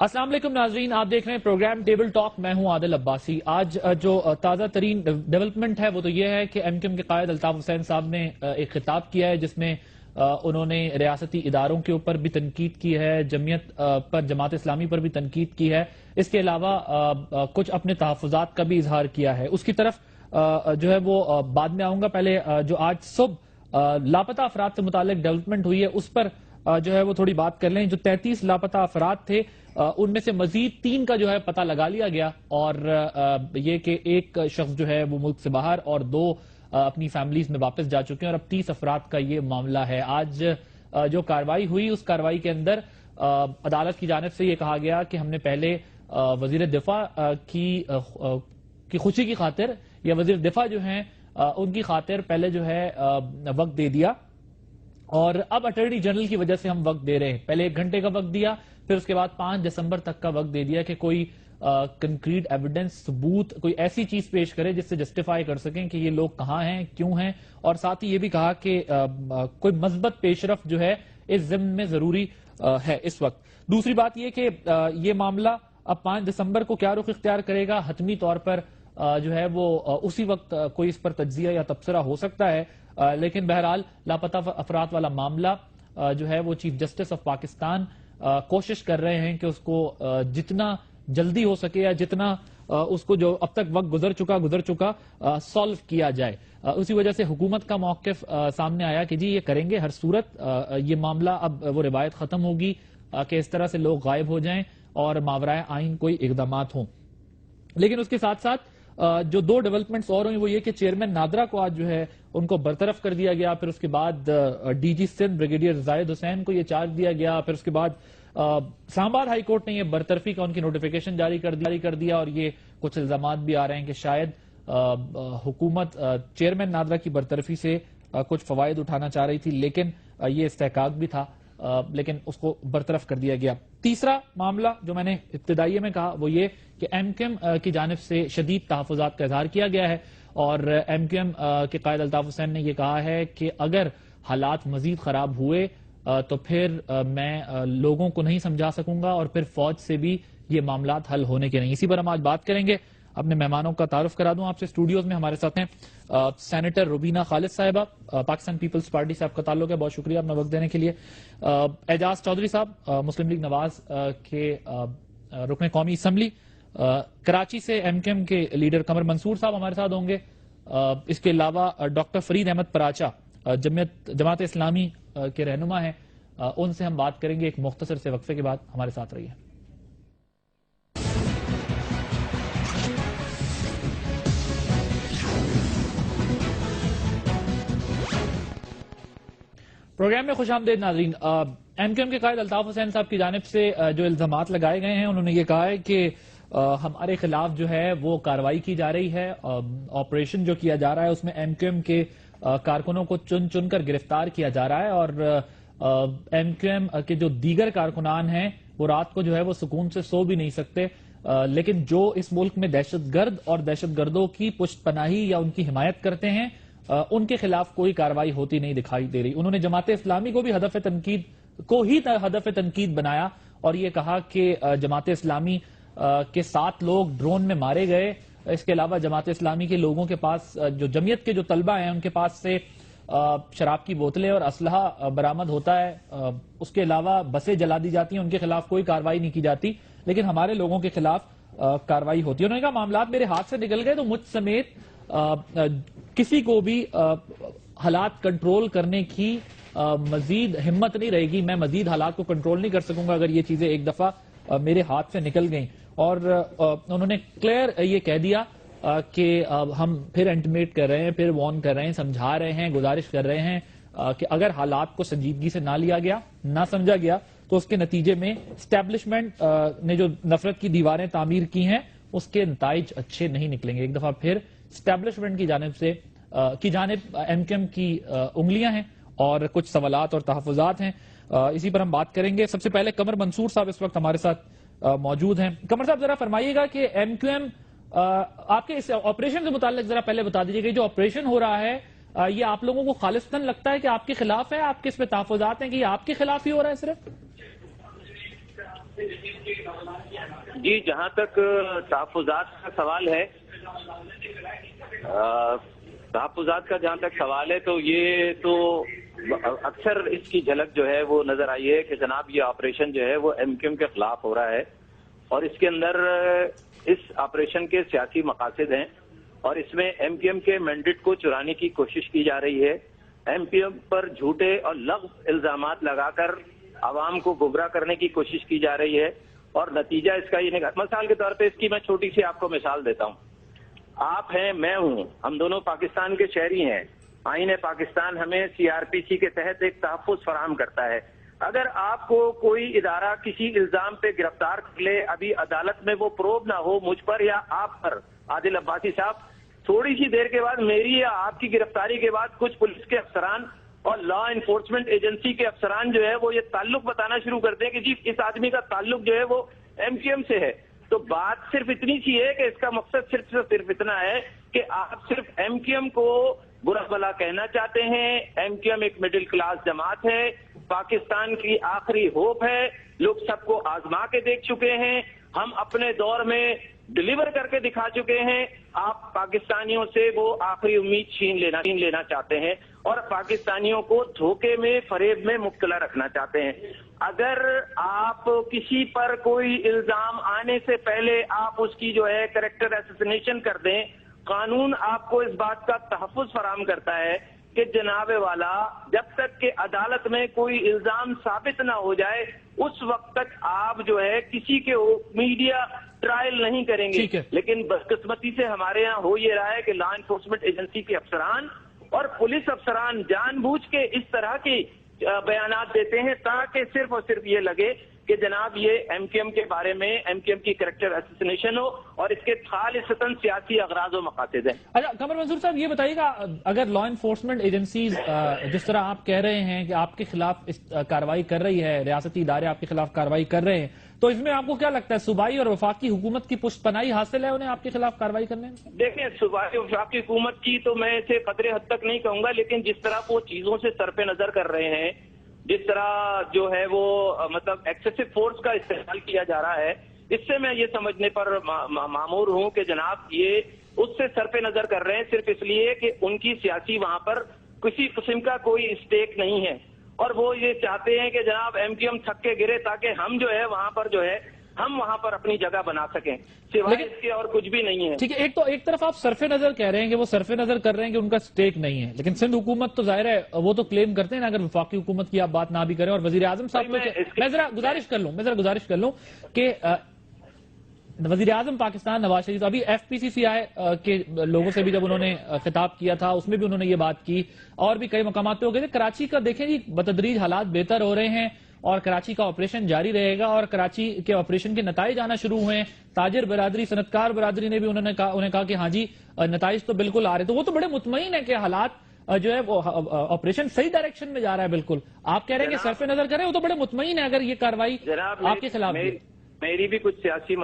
السلام علیکم ناظرین، آپ دیکھ رہے ہیں پروگرام ٹیبل ٹاک. میں ہوں عادل عباسی. آج جو تازہ ترین ڈیولپمنٹ ہے وہ تو یہ ہے کہ ایم کیو ایم کے قائد الطاف حسین صاحب نے ایک خطاب کیا ہے جس میں انہوں نے ریاستی اداروں کے اوپر بھی تنقید کی ہے، جمعیت پر، جماعت اسلامی پر بھی تنقید کی ہے. اس کے علاوہ کچھ اپنے تحفظات کا بھی اظہار کیا ہے. اس کی طرف جو ہے وہ بعد میں آؤں گا. پہلے جو آج صبح لاپتہ افراد سے متعلق ڈیولپمنٹ ہوئی ہے اس پر جو ہے وہ تھوڑی بات کر لیں. جو 33 لاپتہ افراد تھے ان میں سے مزید 3 کا جو ہے پتہ لگا لیا گیا، اور یہ کہ ایک شخص جو ہے وہ ملک سے باہر اور 2 اپنی فیملیز میں واپس جا چکے ہیں، اور اب 30 افراد کا یہ معاملہ ہے. آج جو کارروائی ہوئی اس کارروائی کے اندر عدالت کی جانب سے یہ کہا گیا کہ ہم نے پہلے وزیر دفاع کی خوشی کی خاطر، یا وزیر دفاع جو ہیں ان کی خاطر پہلے جو ہے وقت دے دیا، اور اب اٹارنی جنرل کی وجہ سے ہم وقت دے رہے ہیں. پہلے 1 گھنٹے کا وقت دیا، پھر اس کے بعد 5 دسمبر تک کا وقت دے دیا کہ کوئی کنکریٹ ایویڈنس، ثبوت، کوئی ایسی چیز پیش کرے جس سے جسٹیفائی کر سکیں کہ یہ لوگ کہاں ہیں، کیوں ہیں. اور ساتھ ہی یہ بھی کہا کہ کوئی مثبت پیش رفت جو ہے اس ضمن میں ضروری ہے اس وقت. دوسری بات یہ کہ یہ معاملہ اب 5 دسمبر کو کیا رخ اختیار کرے گا، حتمی طور پر جو ہے وہ اسی وقت کوئی اس پر تجزیہ یا تبصرہ ہو سکتا ہے. لیکن بہرحال لاپتہ افراد والا معاملہ جو ہے وہ چیف جسٹس آف پاکستان کوشش کر رہے ہیں کہ اس کو جتنا جلدی ہو سکے یا جتنا اس کو جو اب تک وقت گزر چکا سالو کیا جائے. اسی وجہ سے حکومت کا موقف سامنے آیا کہ جی یہ کریں گے ہر صورت. یہ معاملہ اب وہ روایت ختم ہوگی کہ اس طرح سے لوگ غائب ہو جائیں اور ماورائے آئین کوئی اقدامات ہوں. لیکن اس کے ساتھ ساتھ جو 2 ڈیولپمنٹس اور ہوئی وہ یہ کہ چیئرمین نادرا کو آج جو ہے ان کو برطرف کر دیا گیا. پھر اس کے بعد ڈی جی سندھ بریگیڈیئر زاہد حسین کو یہ چارج دیا گیا. پھر اس کے بعد اسلام آباد ہائی کورٹ نے یہ برطرفی کا ان کی نوٹیفیکیشن جاری کر دیا، اور یہ کچھ الزامات بھی آ رہے ہیں کہ شاید حکومت چیئرمین نادرا کی برطرفی سے کچھ فوائد اٹھانا چاہ رہی تھی، لیکن یہ استحقاق بھی تھا، لیکن اس کو برطرف کر دیا گیا. تیسرا معاملہ جو میں نے ابتدائیے میں کہا وہ یہ کہ ایم کیو ایم کی جانب سے شدید تحفظات کا اظہار کیا گیا ہے، اور ایم کیو ایم کے قائد الطاف حسین نے یہ کہا ہے کہ اگر حالات مزید خراب ہوئے تو پھر میں لوگوں کو نہیں سمجھا سکوں گا، اور پھر فوج سے بھی یہ معاملات حل ہونے کے نہیں. اسی پر ہم آج بات کریں گے. اپنے مہمانوں کا تعارف کرا دوں آپ سے. اسٹوڈیوز میں ہمارے ساتھ ہیں سینیٹر روبینہ خالد صاحبہ، پاکستان پیپلز پارٹی سے آپ کا تعلق ہے، بہت شکریہ اپنا وقت دینے کے لیے. اعجاز چودھری صاحب، مسلم لیگ نواز کے رکن قومی اسمبلی. کراچی سے ایم کیو ایم کے لیڈر قمر منصور صاحب ہمارے ساتھ ہوں گے. اس کے علاوہ ڈاکٹر فرید احمد پراچا جماعت اسلامی کے رہنما ہیں، ان سے ہم بات کریں گے ایک مختصر سے وقفے کے بعد. ہمارے ساتھ رہیے. پروگرام میں خوش آمدید ناظرین. ایم کیو ایم کے قائد الطاف حسین صاحب کی جانب سے جو الزامات لگائے گئے ہیں، انہوں نے یہ کہا ہے کہ ہمارے خلاف جو ہے وہ کارروائی کی جا رہی ہے، آپریشن جو کیا جا رہا ہے اس میں ایم کیو ایم کے کارکنوں کو چن کر گرفتار کیا جا رہا ہے، اور ایم کیو ایم کے جو دیگر کارکنان ہیں وہ رات کو جو ہے وہ سکون سے سو بھی نہیں سکتے. لیکن جو اس ملک میں دہشت گرد اور دہشت گردوں کی پشت پناہی یا ان کی حمایت کرتے ہیں ان کے خلاف کوئی کارروائی ہوتی نہیں دکھائی دے رہی. انہوں نے جماعت اسلامی کو بھی ہدف تنقید بنایا، اور یہ کہا کہ جماعت اسلامی کے 7 لوگ ڈرون میں مارے گئے. اس کے علاوہ جماعت اسلامی کے لوگوں کے پاس، جو جمعیت کے جو طلبہ ہیں ان کے پاس سے شراب کی بوتلیں اور اسلحہ برآمد ہوتا ہے. اس کے علاوہ بسیں جلا دی جاتی ہیں، ان کے خلاف کوئی کارروائی نہیں کی جاتی، لیکن ہمارے لوگوں کے خلاف کارروائی ہوتی ہے. انہوں نے کہا معاملات میرے ہاتھ سے نکل گئے تو مجھ سمیت کسی کو بھی حالات کنٹرول کرنے کی مزید ہمت نہیں رہے گی. میں مزید حالات کو کنٹرول نہیں کر سکوں گا اگر یہ چیزیں ایک دفعہ میرے ہاتھ سے نکل گئیں. اور انہوں نے کلیئر یہ کہہ دیا کہ ہم پھر انٹیمیٹ کر رہے ہیں، پھر وارن کر رہے ہیں، سمجھا رہے ہیں، گزارش کر رہے ہیں کہ اگر حالات کو سنجیدگی سے نہ لیا گیا، نہ سمجھا گیا تو اس کے نتیجے میں اسٹیبلشمنٹ نے جو نفرت کی دیواریں تعمیر کی ہیں اس کے نتائج اچھے نہیں نکلیں گے. ایک دفعہ پھر اسٹیبلشمنٹ کی جانب ایم کیو ایم کی انگلیاں ہیں اور کچھ سوالات اور تحفظات ہیں. اسی پر ہم بات کریں گے. سب سے پہلے قمر منصور صاحب اس وقت ہمارے ساتھ موجود ہیں. قمر صاحب ذرا فرمائیے گا کہ ایم کیو ایم آپ کے اس آپریشن سے متعلق ذرا پہلے بتا دیجیے کہ جو آپریشن ہو رہا ہے یہ آپ لوگوں کو خالصتاً لگتا ہے کہ آپ کے خلاف ہے؟ آپ کے اس پہ تحفظات ہیں کہ یہ آپ کے خلاف ہی ہو رہا ہے صرف؟ جی، جہاں تک تحفظات کا سوال ہے، تحفظات کا جہاں تک سوال ہے تو یہ تو اکثر اس کی جھلک جو ہے وہ نظر آئی ہے کہ جناب یہ آپریشن جو ہے وہ ایم کیو ایم کے خلاف ہو رہا ہے، اور اس کے اندر اس آپریشن کے سیاسی مقاصد ہیں، اور اس میں ایم کیو ایم کے مینڈیٹ کو چرانے کی کوشش کی جا رہی ہے، ایم کیو ایم پر جھوٹے اور لغو الزامات لگا کر عوام کو گمراہ کرنے کی کوشش کی جا رہی ہے، اور نتیجہ اس کا یہ نکلا۔ مثال کے طور پہ اس کی میں چھوٹی سی آپ کو مثال دیتا ہوں۔ آپ ہیں، میں ہوں، ہم دونوں پاکستان کے شہری ہیں، آئین پاکستان ہمیں سی آر پی سی کے تحت ایک تحفظ فراہم کرتا ہے۔ اگر آپ کو کوئی ادارہ کسی الزام پہ گرفتار کر لے، ابھی عدالت میں وہ پروب نہ ہو مجھ پر یا آپ پر، عادل عباسی صاحب، تھوڑی سی دیر کے بعد میری یا آپ کی گرفتاری کے بعد کچھ پولیس کے افسران اور لا انفورسمنٹ ایجنسی کے افسران جو ہے وہ یہ تعلق بتانا شروع کرتے ہیں کہ جی اس آدمی کا تعلق جو ہے وہ ایم کیو ایم سے ہے۔ تو بات صرف اتنی سی ہے کہ اس کا مقصد صرف اتنا ہے کہ آپ صرف ایم کیو ایم کو برا بھلا کہنا چاہتے ہیں۔ ایم کیو ایم ایک مڈل کلاس جماعت ہے، پاکستان کی آخری ہوپ ہے، لوگ سب کو آزما کے دیکھ چکے ہیں، ہم اپنے دور میں ڈلیور کر کے دکھا چکے ہیں، آپ پاکستانیوں سے وہ آخری امید چھین لینا چاہتے ہیں اور پاکستانیوں کو دھوکے میں، فریب میں مبتلا رکھنا چاہتے ہیں۔ اگر آپ کسی پر کوئی الزام آنے سے پہلے آپ اس کی جو ہے کریکٹر اسیسینیشن کر دیں، قانون آپ کو اس بات کا تحفظ فراہم کرتا ہے کہ جناب والا جب تک کہ عدالت میں کوئی الزام ثابت نہ ہو جائے اس وقت تک آپ جو ہے کسی کے میڈیا ٹرائل نہیں کریں گے۔ لیکن بدقسمتی سے ہمارے یہاں ہو یہ رہا ہے کہ لا انفورسمنٹ ایجنسی کے افسران اور پولیس افسران جان بوجھ کے اس طرح کی بیانات دیتے ہیں تاکہ صرف اور صرف یہ لگے کہ جناب یہ ایم کیو ایم کے بارے میں ایم کیو ایم کی کریکٹر اسیسینیشن ہو اور اس کے خالصتاً سیاسی اغراض و مقاصد ہیں۔ اچھا قمر منظور صاحب یہ بتائیے گا، اگر لا انفورسمنٹ ایجنسیز جس طرح آپ کہہ رہے ہیں کہ آپ کے خلاف کارروائی کر رہی ہے، ریاستی ادارے آپ کے خلاف کارروائی کر رہے ہیں، تو اس میں آپ کو کیا لگتا ہے صوبائی اور وفاقی حکومت کی پشت پناہی حاصل ہے انہیں آپ کے خلاف کارروائی کرنے میں؟ دیکھیں، صوبائی وفاقی حکومت کی تو میں اسے قدرے حد تک نہیں کہوں گا، لیکن جس طرح وہ چیزوں سے سر پہ نظر کر رہے ہیں، جس طرح جو ہے وہ مطلب ایکسیسو فورس کا استعمال کیا جا رہا ہے، اس سے میں یہ سمجھنے پر مامور ہوں کہ جناب یہ اس سے سر پہ نظر کر رہے ہیں صرف اس لیے کہ ان کی سیاسی وہاں پر کسی قسم کا کوئی اسٹیک نہیں ہے، اور وہ یہ چاہتے ہیں کہ جناب ایم کیو ایم تھک کے گرے تاکہ ہم جو ہے وہاں پر جو ہے ہم وہاں پر اپنی جگہ بنا سکیں، سوائے اس کے اور کچھ بھی نہیں ہے۔ ٹھیک ہے، ایک طرف آپ صرف نظر کہہ رہے ہیں کہ وہ صرف نظر کر رہے ہیں کہ ان کا سٹیک نہیں ہے، لیکن سندھ حکومت تو ظاہر ہے وہ تو کلیم کرتے ہیں نا، اگر وفاقی حکومت کی آپ بات نہ بھی کریں، اور وزیر اعظم صاحب میں ذرا گزارش کر لوں کہ وزیر اعظم پاکستان نواز شریف ابھی ایف پی سی سی آئی کے لوگوں سے بھی جب انہوں نے خطاب کیا تھا اس میں بھی انہوں نے یہ بات کی، اور بھی کئی مقامات پہ ہو گئے تھے۔ کراچی کا دیکھیں جی بتدریج حالات بہتر ہو رہے ہیں اور کراچی کا آپریشن جاری رہے گا، اور کراچی کے آپریشن کے نتائج آنا شروع ہوئے ہیں۔ تاجر برادری، صنعتکار برادری نے بھی انہیں کہا کہ ہاں جی نتائج تو بالکل آ رہے، تو وہ تو بڑے مطمئن ہے کہ حالات جو ہے وہ آپریشن صحیح ڈائریکشن میں جا رہا ہے۔ بالکل آپ کہہ رہے ہیں کہ صرف نظر کریں، وہ تو بڑے مطمئن ہے اگر یہ کارروائی آپ کے خلاف ہے۔ میری بھی کچھ سیاسی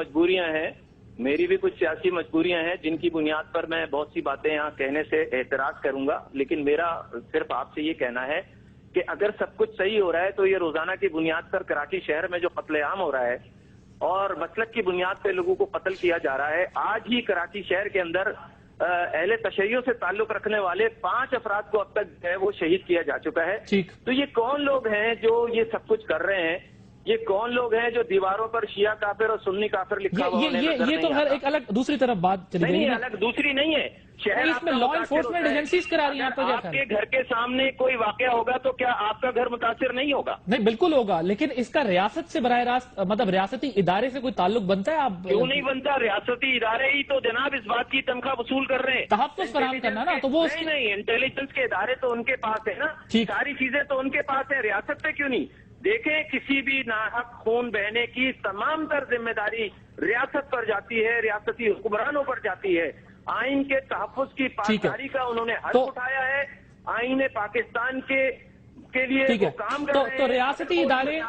مجبوریاں ہیں جن کی بنیاد پر میں بہت سی باتیں یہاں کہنے سے اعتراض کروں گا، لیکن میرا صرف آپ سے یہ کہنا ہے کہ اگر سب کچھ صحیح ہو رہا ہے تو یہ روزانہ کی بنیاد پر کراچی شہر میں جو قتل عام ہو رہا ہے اور مسلک کی بنیاد پہ لوگوں کو قتل کیا جا رہا ہے، آج ہی کراچی شہر کے اندر اہل تشیع سے تعلق رکھنے والے 5 افراد کو اب تک جو ہے وہ شہید کیا جا چکا ہے۔ تو یہ کون لوگ ہیں جو یہ سب کچھ کر رہے ہیں؟ یہ کون لوگ ہیں جو دیواروں پر شیعہ کافر اور سنی کافر لکھا ہوا یہ تو ہر ایک الگ دوسری طرف بات چلی گئی ہے، الگ دوسری نہیں ہے۔ شہر اس میں لا انفورسمنٹ ایجنسیز کرا رہی ہیں، آپ کے گھر کے سامنے کوئی واقعہ ہوگا تو کیا آپ کا گھر متاثر نہیں ہوگا؟ نہیں بالکل ہوگا، لیکن اس کا ریاست سے براہ راست مطلب ریاستی ادارے سے کوئی تعلق بنتا ہے؟ آپ کیوں نہیں بنتا؟ ریاستی ادارے ہی تو جناب اس بات کی تنخواہ وصول کر رہے ہیں، تحفظ فراہم کرنا نا، تو وہ نہیں انٹیلیجنس کے ادارے تو ان کے پاس ہے نا، ساری چیزیں تو ان کے پاس ہے، ریاست پہ کیوں نہیں؟ دیکھیں کسی بھی ناحق خون بہنے کی تمام تر ذمہ داری ریاست پر جاتی ہے، ریاستی حکمرانوں پر جاتی ہے۔ آئین کے تحفظ کی پاسداری کا انہوں نے حق اٹھایا ہے، آئین پاکستان کے لیے وہ کام کر رہے ہیں۔ تو ریاستی ادارے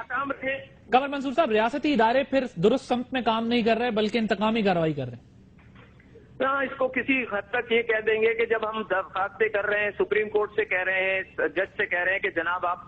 قمر منظور صاحب، ریاستی ادارے پھر درست سمت میں کام نہیں کر رہے بلکہ انتقامی کارروائی کر رہے ہیں۔ ہاں، اس کو کسی حد تک یہ کہہ دیں گے کہ جب ہم درخواستیں کر رہے ہیں، سپریم کورٹ سے کہہ رہے ہیں، جج سے کہہ رہے ہیں کہ جناب آپ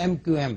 MQM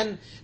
N।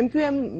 MQM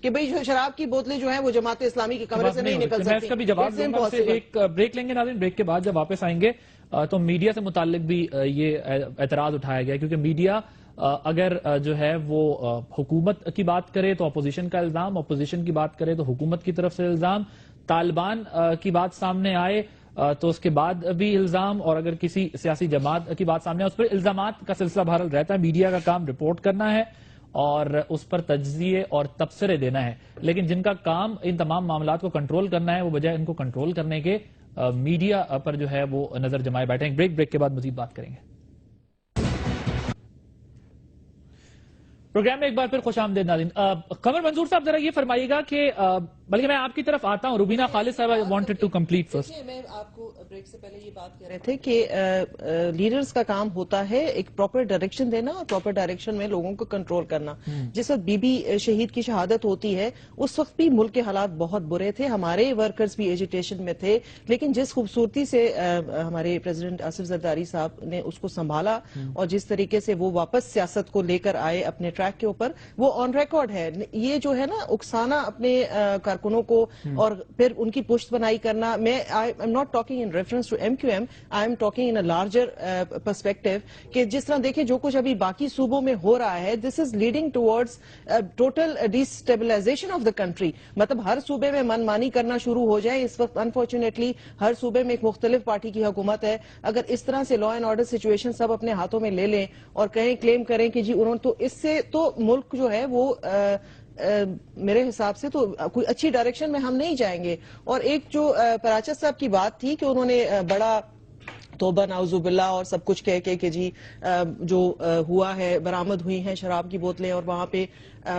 کہ بھئی جو شراب کی بوتلیں جو ہیں وہ جماعت اسلامی کے کمرے سے نہیں نکل سکتی. میں اس کا بھی جواب دوں گا. ایک بریک لیں گے ناظرین, بریک کے بعد جب واپس آئیں گے تو میڈیا سے متعلق بھی یہ اعتراض اٹھایا گیا, کیونکہ میڈیا اگر جو ہے وہ حکومت کی بات کرے تو اپوزیشن کا الزام, اپوزیشن کی بات کرے تو حکومت کی طرف سے الزام, طالبان کی بات سامنے آئے تو اس کے بعد بھی الزام, اور اگر کسی سیاسی جماعت کی بات سامنے آئے اس پر الزامات کا سلسلہ بہرحال رہتا ہے. میڈیا کا کام رپورٹ کرنا ہے اور اس پر تجزیے اور تبصرے دینا ہے, لیکن جن کا کام ان تمام معاملات کو کنٹرول کرنا ہے وہ بجائے ان کو کنٹرول کرنے کے میڈیا پر جو ہے وہ نظر جمائے بیٹھے ہیں. بریک کے بعد مزید بات کریں گے. پروگرام میں ایک بار پھر خوش آمدید ناظرین. قمر منظور صاحب ذرا یہ فرمائیے گا کہ بلکہ میں آپ کی طرف آتا ہوں, روبینہ خالد صاحب, I wanted to complete first. میں آپ کو بریک سے پہلے یہ بات کر رہے تھے کہ لیڈرز کا کام ہوتا ہے ایک پراپر ڈائریکشن دینا اور پراپر ڈائریکشن میں لوگوں کو کنٹرول کرنا. جس وقت بی بی شہید کی شہادت ہوتی ہے اس وقت بھی ملک کے حالات بہت برے تھے, ہمارے ورکرز بھی ایجیٹیشن میں تھے, لیکن جس خوبصورتی سے ہمارے پریزیڈنٹ آصف زرداری صاحب نے اس کو سنبھالا اور جس طریقے سے وہ واپس سیاست کو لے کر آئے اپنے ٹریک کے اوپر, وہ آن ریکارڈ ہے. یہ جو ہے نا اکسانا اپنے کارکنوں کو اور پھر ان کی پشت بنائی کرنا, میں I am not talking in reference to MQM, I am talking in a larger perspective, کہ جس طرح دیکھیں جو کچھ ابھی باقی صوبوں میں ہو رہا ہے, this is leading towards total destabilisation of the country. مطلب ہر صوبے میں من مانی کرنا شروع ہو جائے. اس وقت انفارچونیٹلی ہر صوبے میں ایک مختلف پارٹی کی حکومت ہے. اگر اس طرح سے لا اینڈ آرڈر سچویشن سب اپنے ہاتھوں میں لے لیں اور کہیں کلیم کریں کہ جی انہوں نے, تو اس سے تو ملک جو ہے وہ میرے حساب سے تو کوئی اچھی ڈائریکشن میں ہم نہیں جائیں گے. اور ایک جو پراچا صاحب کی بات تھی کہ انہوں نے بڑا توبہ نعوذ باللہ اور سب کچھ کہہ کے کہ جی جو ہوا ہے, برآمد ہوئی ہیں شراب کی بوتلیں, اور وہاں پہ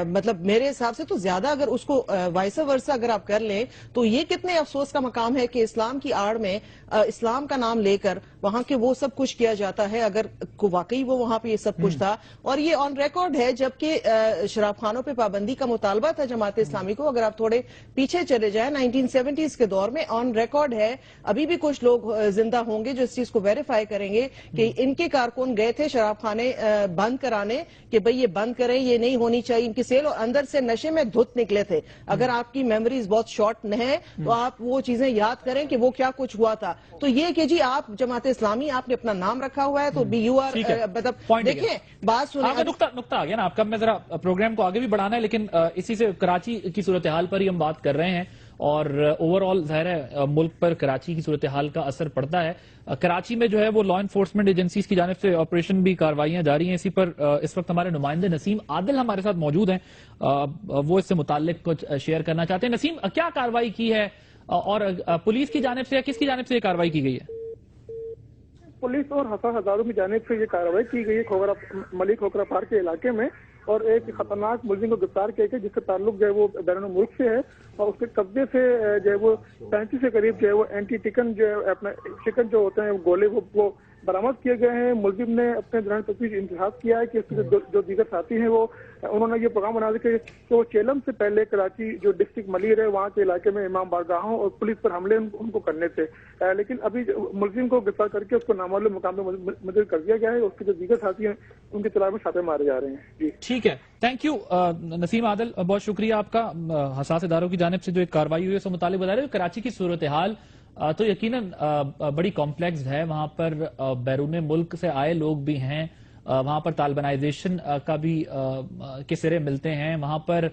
مطلب میرے حساب سے تو زیادہ اگر اس کو وائس ورسا اگر آپ کر لیں تو یہ کتنے افسوس کا مقام ہے کہ اسلام کی آڑ میں اسلام کا نام لے کر وہاں کے وہ سب کچھ کیا جاتا ہے, اگر واقعی وہ وہاں پہ یہ سب کچھ تھا. اور یہ آن ریکارڈ ہے, جبکہ شراب خانوں پہ پابندی کا مطالبہ تھا جماعت اسلامی کو. اگر آپ تھوڑے پیچھے چلے جائیں 1970s کے دور میں, آن ریکارڈ ہے, ابھی بھی کچھ لوگ زندہ ہوں گے جو اس چیز کو ویریفائی کریں گے کہ ان کے کارکن گئے تھے شراب خانے بند کرانے کہ بھئی یہ بند کریں, یہ نہیں ہونی چاہیے ان کی سیل, اور اندر سے نشے میں دھت نکلے تھے. اگر آپ کی میموریز بہت شارٹ ہے تو آپ وہ چیزیں یاد کریں کہ وہ کیا کچھ ہوا تھا. تو یہ کہ جی آپ جماعت اسلامی, آپ نے اپنا نام رکھا ہوا ہے تو بی یو آر, مطلب دیکھیں بات سنیں, نقطہ آ گیا نا آپ کا. میں ذرا پروگرام کو آگے بھی بڑھانا ہے, لیکن اسی سے کراچی کی صورتحال پر ہی ہم بات کر رہے ہیں, اور اوور آل ظاہر ہے ملک پر کراچی کی صورتحال کا اثر پڑتا ہے. کراچی میں جو ہے وہ لا انفورسمنٹ ایجنسیز کی جانب سے آپریشن بھی کاروائیاں جاری ہیں. اسی پر اس وقت ہمارے نمائندے نسیم عادل ہمارے ساتھ موجود ہیں, وہ اس سے متعلق کچھ شیئر کرنا چاہتے ہیں. نسیم, کیا کاروائی کی ہے اور پولیس کی جانب سے یا کس کی جانب سے یہ کاروائی کی گئی ہے؟ پولیس اور ہزاروں کی جانب سے یہ کارروائی کی گئی ہے ملک کھوکھرا پارک کے علاقے میں, اور ایک خطرناک ملزم کو گرفتار کیا گیا جس کا تعلق جو ہے وہ بیرون ملک سے ہے, اور اس کے قبضے سے جو ہے وہ 35 کے قریب جو ہے وہ اینٹی ٹکن جو ہے اپنا چکن جو ہوتے ہیں گولے وہ برآمد کیے گئے ہیں. ملزم نے اپنے دوران تفتیش انتخاب کیا ہے کہ اس کے جو دیگر ساتھی ہیں وہ انہوں نے یہ پیغام بنا دیا کہ وہ چیلم سے پہلے کراچی جو ڈسٹرکٹ ملیر ہے وہاں کے علاقے میں امام بارگاہوں اور پولیس پر حملے ان کو کرنے تھے, لیکن ابھی ملزم کو گرفتار کر کے اس کو نامعلوم مقام پہ منتقل کر دیا گیا ہے. اس کے جو دیگر ساتھی ہیں ان کی تلاش میں چھاپے مارے جا رہے ہیں. جی ٹھیک ہے, تھینک یو نسیم عادل, بہت شکریہ آپ کا. حساس اداروں کی جانب سے جو ایک کارروائی ہوئی ہے اس سے متعلق بتا رہے ہیں. کراچی کی صورتحال تو یقیناً بڑی کمپلیکس ہے, وہاں پر بیرون ملک سے آئے لوگ بھی ہیں, وہاں پر طالبانائزیشن کا بھی کے سرے ملتے ہیں, وہاں پر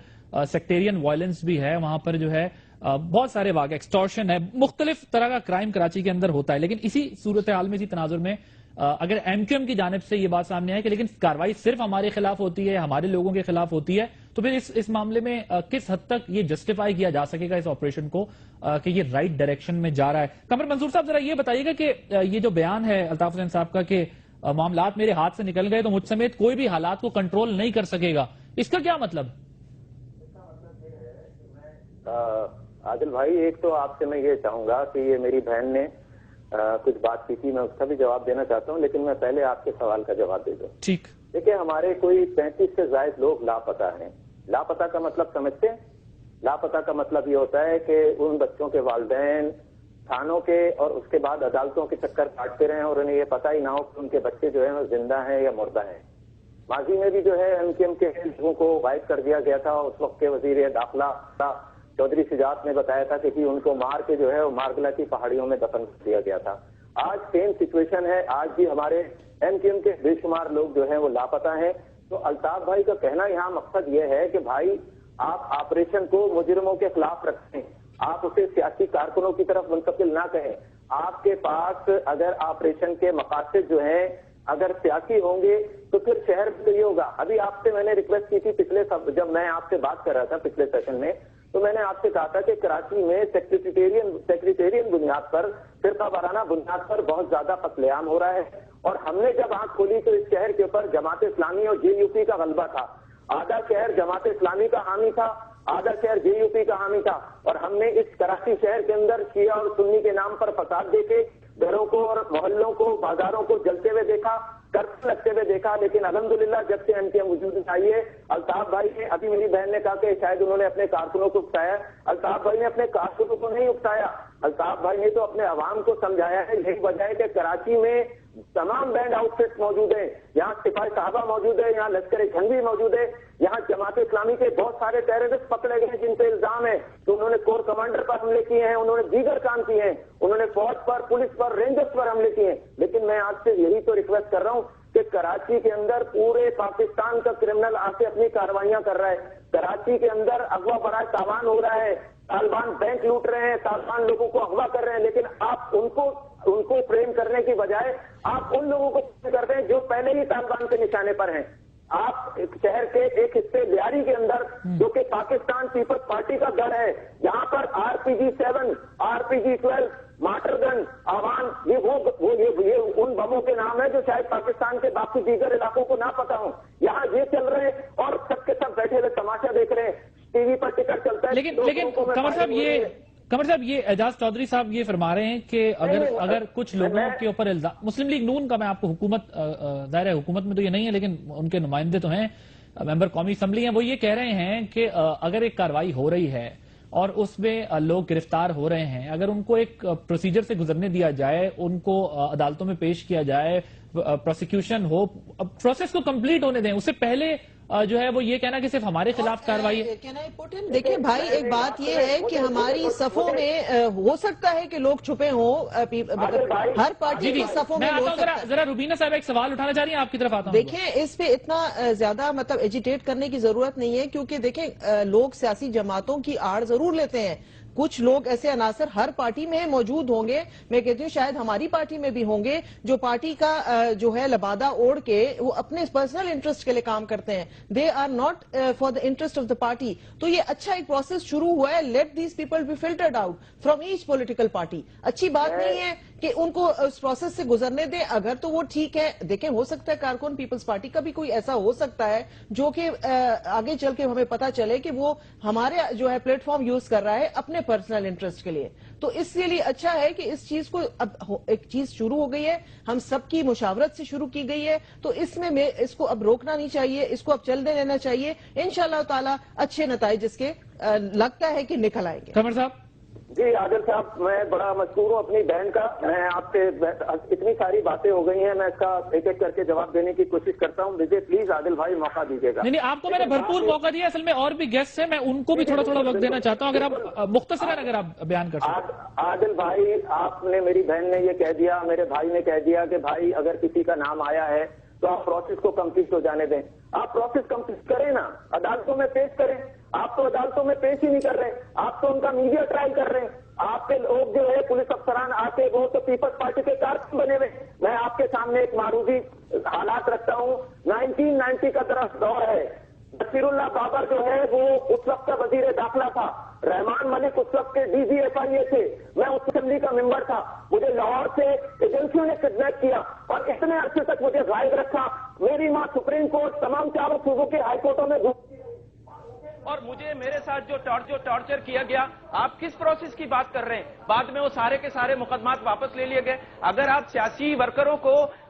سیکٹیرین وائلنس بھی ہے, وہاں پر جو ہے بہت سارے واقع ایکسٹورشن ہے, مختلف طرح کا کرائم کراچی کے اندر ہوتا ہے. لیکن اسی صورتحال میں, اسی تناظر میں اگر MQM کی جانب سے یہ بات سامنے آئے کہ لیکن کاروائی صرف ہمارے خلاف ہوتی ہے, ہمارے لوگوں کے خلاف ہوتی ہے, تو پھر اس معاملے میں کس حد تک یہ جسٹیفائی کیا جا سکے گا اس آپریشن کو کہ یہ رائٹ ڈائریکشن میں جا رہا ہے؟ قمر منظور صاحب ذرا یہ بتائیے گا کہ یہ جو بیان ہے الطاف حسین صاحب کا کہ معاملات میرے ہاتھ سے نکل گئے تو مجھ سمیت کوئی بھی حالات کو کنٹرول نہیں کر سکے گا, اس کا کیا مطلب؟ عادل بھائی, ایک تو آپ سے میں یہ چاہوں گا کہ یہ میری بہن نے کچھ بات کی تھی, میں اس کا بھی جواب دینا چاہتا ہوں, لیکن میں پہلے آپ کے سوال کا جواب دے دوں. ٹھیک. دیکھیں, ہمارے کوئی 35 سے زائد لوگ لاپتہ ہیں. لاپتہ کا مطلب سمجھتے ہیں؟ لاپتہ کا مطلب یہ ہوتا ہے کہ ان بچوں کے والدین تھانوں کے اور اس کے بعد عدالتوں کے چکر کاٹتے رہے اور انہیں یہ پتہ ہی نہ ہو کہ ان کے بچے جو ہیں وہ زندہ ہیں یا مردہ ہیں. ماضی میں بھی جو ہے MKM کے لوگوں کو غائب کر دیا گیا تھا. اس وقت کے وزیر داخلہ چودھری شجاعت نے بتایا تھا کہ ان کو مار کے جو ہے وہ مارگلا کی پہاڑیوں میں دفن کر دیا گیا تھا. آج سیم سچویشن ہے. آج بھی ہمارے MKM کے بے شمار لوگ جو ہیں وہ لاپتہ ہیں. تو الطاف بھائی کا کہنا یہاں مقصد یہ ہے کہ بھائی آپ آپریشن کو مجرموں کے خلاف رکھیں, آپ اسے سیاسی کارکنوں کی طرف منتقل نہ کہیں. آپ کے پاس اگر آپریشن کے مقاصد جو ہیں اگر سیاسی ہوں گے تو پھر شہر میں یہ ہوگا. ابھی آپ سے میں نے ریکویسٹ کی تھی جب میں آپ سے بات کر رہا تھا پچھلے سیشن میں, تو میں نے آپ سے کہا تھا کہ کراچی میں سیکریٹیرین بنیاد پر, فرقہ وارانہ بنیاد پر بہت زیادہ قتل عام ہو رہا ہے. اور ہم نے جب آنکھ کھولی تو اس شہر کے اوپر جماعت اسلامی اور JUP کا غلبہ تھا. آدھا شہر جماعت اسلامی کا حامی تھا, آدھا شہر JUP کا حامی تھا. اور ہم نے اس کراچی شہر کے اندر شیعہ اور سنی کے نام پر فساد دیکھے, گھروں کو اور محلوں کو, بازاروں کو جلتے ہوئے دیکھا, کرتے لگتے ہوئے دیکھا. لیکن الحمدللہ جب سے MKM وجود میں آئی ہے, الطاف بھائی نے, ابھی میری بہن نے کہا کہ شاید انہوں نے اپنے کارکنوں کو اکسایا. الطاف بھائی نے اپنے کارکنوں کو نہیں اکسایا. الطاف بھائی نے تو اپنے عوام کو سمجھایا ہے. یہی وجہ ہے کہ کراچی میں تمام بینڈ آؤٹ فٹ موجود ہیں. یہاں سپاہی صاحبہ موجود ہے, یہاں لشکر جنگ بھی موجود ہے, یہاں جماعت اسلامی کے بہت سارے ٹیررسٹ پکڑے گئے جن پہ الزام ہے تو انہوں نے کور کمانڈر پر حملے کیے ہیں, انہوں نے دیگر کام کیے ہیں, انہوں نے فوج پر, پولیس پر, رینجرز پر حملے کیے ہیں. لیکن میں آج سے یہی تو ریکویسٹ کر رہا ہوں کہ کراچی کے اندر پورے پاکستان کا کرمنل آ کے اپنی کاروائیاں کر رہا ہے. کراچی کے اندر اغوا برائے تاوان ہو رہا ہے, طالبان بینک لوٹ رہے ہیں, طالبان لوگوں کو اغوا کر رہے ہیں. لیکن آپ ان کو فریم کرنے کی بجائے آپ ان لوگوں کو فریم کر رہے ہیں جو پہلے ہی طالبان کے نشانے پر ہیں. آپ شہر کے ایک حصے لیاری کے اندر جو کہ پاکستان پیپلز پارٹی کا گڑھ ہے, جہاں پر RPG 7, RPG 12, مارٹر گن, آوان, یہ ان بموں کے نام ہے جو شاید پاکستان کے باقی دیگر علاقوں کو نہ پتا ہوں. یہاں یہ چل رہے ہیں اور سب کے سب بیٹھے ہوئے تماشا دیکھ رہے ہیں. ٹی وی پر ٹکٹ چلتا ہے. لیکن قمر صاحب یہ اعجاز چودھری صاحب یہ فرما رہے ہیں کہ اگر کچھ لوگوں کے اوپر الزام, مسلم لیگ نون کا, میں آپ کو حکومت, ظاہر ہے حکومت میں تو یہ نہیں ہے لیکن ان کے نمائندے تو ہیں, ممبر قومی اسمبلی ہیں, وہ یہ کہہ رہے ہیں کہ اگر ایک کارروائی ہو رہی ہے اور اس میں لوگ گرفتار ہو رہے ہیں, اگر ان کو ایک پروسیجر سے گزرنے دیا جائے, ان کو عدالتوں میں پیش کیا جائے, پروسیکیوشن ہو, پروسیس کو کمپلیٹ ہونے دیں, اس سے پہلے جو ہے وہ یہ کہنا کہ صرف ہمارے خلاف کارروائی ہے. دیکھیں بھائی, ایک بات یہ ہے کہ ہماری صفوں میں ہو سکتا ہے کہ لوگ چھپے ہوں, ہر پارٹی کی صفوں میں ہو سکتا ہے. ذرا روبینہ صاحب ایک سوال اٹھانا چاہ رہی ہیں, آپ کی طرف آتا ہوں. دیکھیں اس پہ اتنا زیادہ مطلب ایجیٹیٹ کرنے کی ضرورت نہیں ہے, کیونکہ دیکھیں لوگ سیاسی جماعتوں کی آڑ ضرور لیتے ہیں. کچھ لوگ ایسے عناصر ہر پارٹی میں موجود ہوں گے, میں کہتی ہوں شاید ہماری پارٹی میں بھی ہوں گے, جو پارٹی کا جو ہے لبادہ اوڑھ کے وہ اپنے پرسنل انٹرسٹ کے لیے کام کرتے ہیں. They are not for the interest of the party. تو یہ اچھا ایک پروسیس شروع ہوا ہے. Let these people be filtered out from each political party. اچھی بات نہیں ہے کہ ان کو اس پروسیس سے گزرنے دیں, اگر تو وہ ٹھیک ہے. دیکھیں ہو سکتا ہے کارکن پیپلز پارٹی کا بھی کوئی ایسا ہو سکتا ہے جو کہ آگے چل کے ہمیں پتا چلے کہ وہ ہمارے جو ہے پلیٹ فارم یوز کر رہا ہے اپنے پرسنل انٹرسٹ کے لیے. تو اس کے لیے اچھا ہے کہ اس چیز کو اب ایک چیز شروع ہو گئی ہے, ہم سب کی مشاورت سے شروع کی گئی ہے, تو اس میں اس کو اب روکنا نہیں چاہیے, اس کو اب چلنے دینا چاہیے. انشاءاللہ تعالی اچھے نتائج اس کے لگتا ہے کہ نکل آئیں گے. قمر صاحب. جی عادل صاحب, میں بڑا مشکور ہوں اپنی بہن کا. میں آپ سے اتنی ساری باتیں ہو گئی ہیں, میں اس کا ایک ایک کر کے جواب دینے کی کوشش کرتا ہوں. مجھے پلیز عادل بھائی موقع دیجیے گا. نہیں, آپ کو میں نے بھرپور موقع دیا. اصل میں اور بھی گیسٹ ہیں, میں ان کو بھی تھوڑا وقت دینا چاہتا ہوں. اگر آپ مختصراً اگر آپ بیان کر سکیں. عادل بھائی, آپ نے, میری بہن نے یہ کہہ دیا, میرے بھائی نے کہہ دیا کہ بھائی اگر کسی کا نام آیا ہے تو آپ پروسیس کو کمپلیٹ ہو جانے دیں. آپ پروسیس کمپلیٹ کریں نا, عدالتوں میں پیش کریں. آپ تو عدالتوں میں پیش ہی نہیں کر رہے, آپ تو ان کا میڈیا ٹرائل کر رہے ہیں. آپ کے لوگ جو ہے پولیس افسران آتے, وہ تو پیپلز پارٹی کے کارکن بنے ہوئے. میں آپ کے سامنے ایک معروضی حالات رکھتا ہوں. 1990 کا طرف دور ہے. بشیر اللہ بابر جو ہے وہ اس وقت کا وزیر داخلہ تھا. رحمان ملک اس وقت کے DG FIA تھے. میں اس اسمبلی کا ممبر تھا. مجھے لاہور سے ایجنسیوں نے کڈنیپ کیا اور اتنے عرصے تک مجھے غائب رکھا. میری ماں سپریم کورٹ, تمام چاروں صوبوں کے ہائی کورٹوں میں اور مجھے میرے ساتھ جو ٹارچر کیا گیا. آپ کس پروسیس کی بات کر رہے ہیں؟ بعد میں وہ سارے کے سارے مقدمات واپس لے لیے گئے. اگر آپ سیاسی ورکروں کو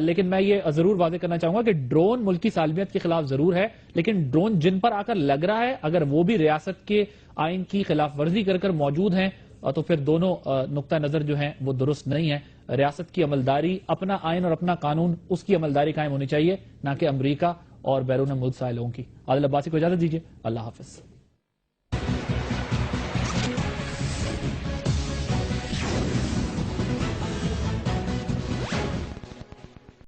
لیکن میں یہ ضرور واضح کرنا چاہوں گا کہ ڈرون ملک کی سالمیت کے خلاف ضرور ہے، لیکن ڈرون جن پر آ کر لگ رہا ہے اگر وہ بھی ریاست کے آئین کی خلاف ورزی کر موجود ہیں تو پھر دونوں نقطہ نظر جو ہیں وہ درست نہیں ہے۔ ریاست کی عملداری، اپنا آئین اور اپنا قانون، اس کی عملداری قائم ہونی چاہیے، نہ کہ امریکہ اور بیرون ملک سے آئے لوگوں کی۔ عادل عباسی کو اجازت دیجیے، اللہ حافظ۔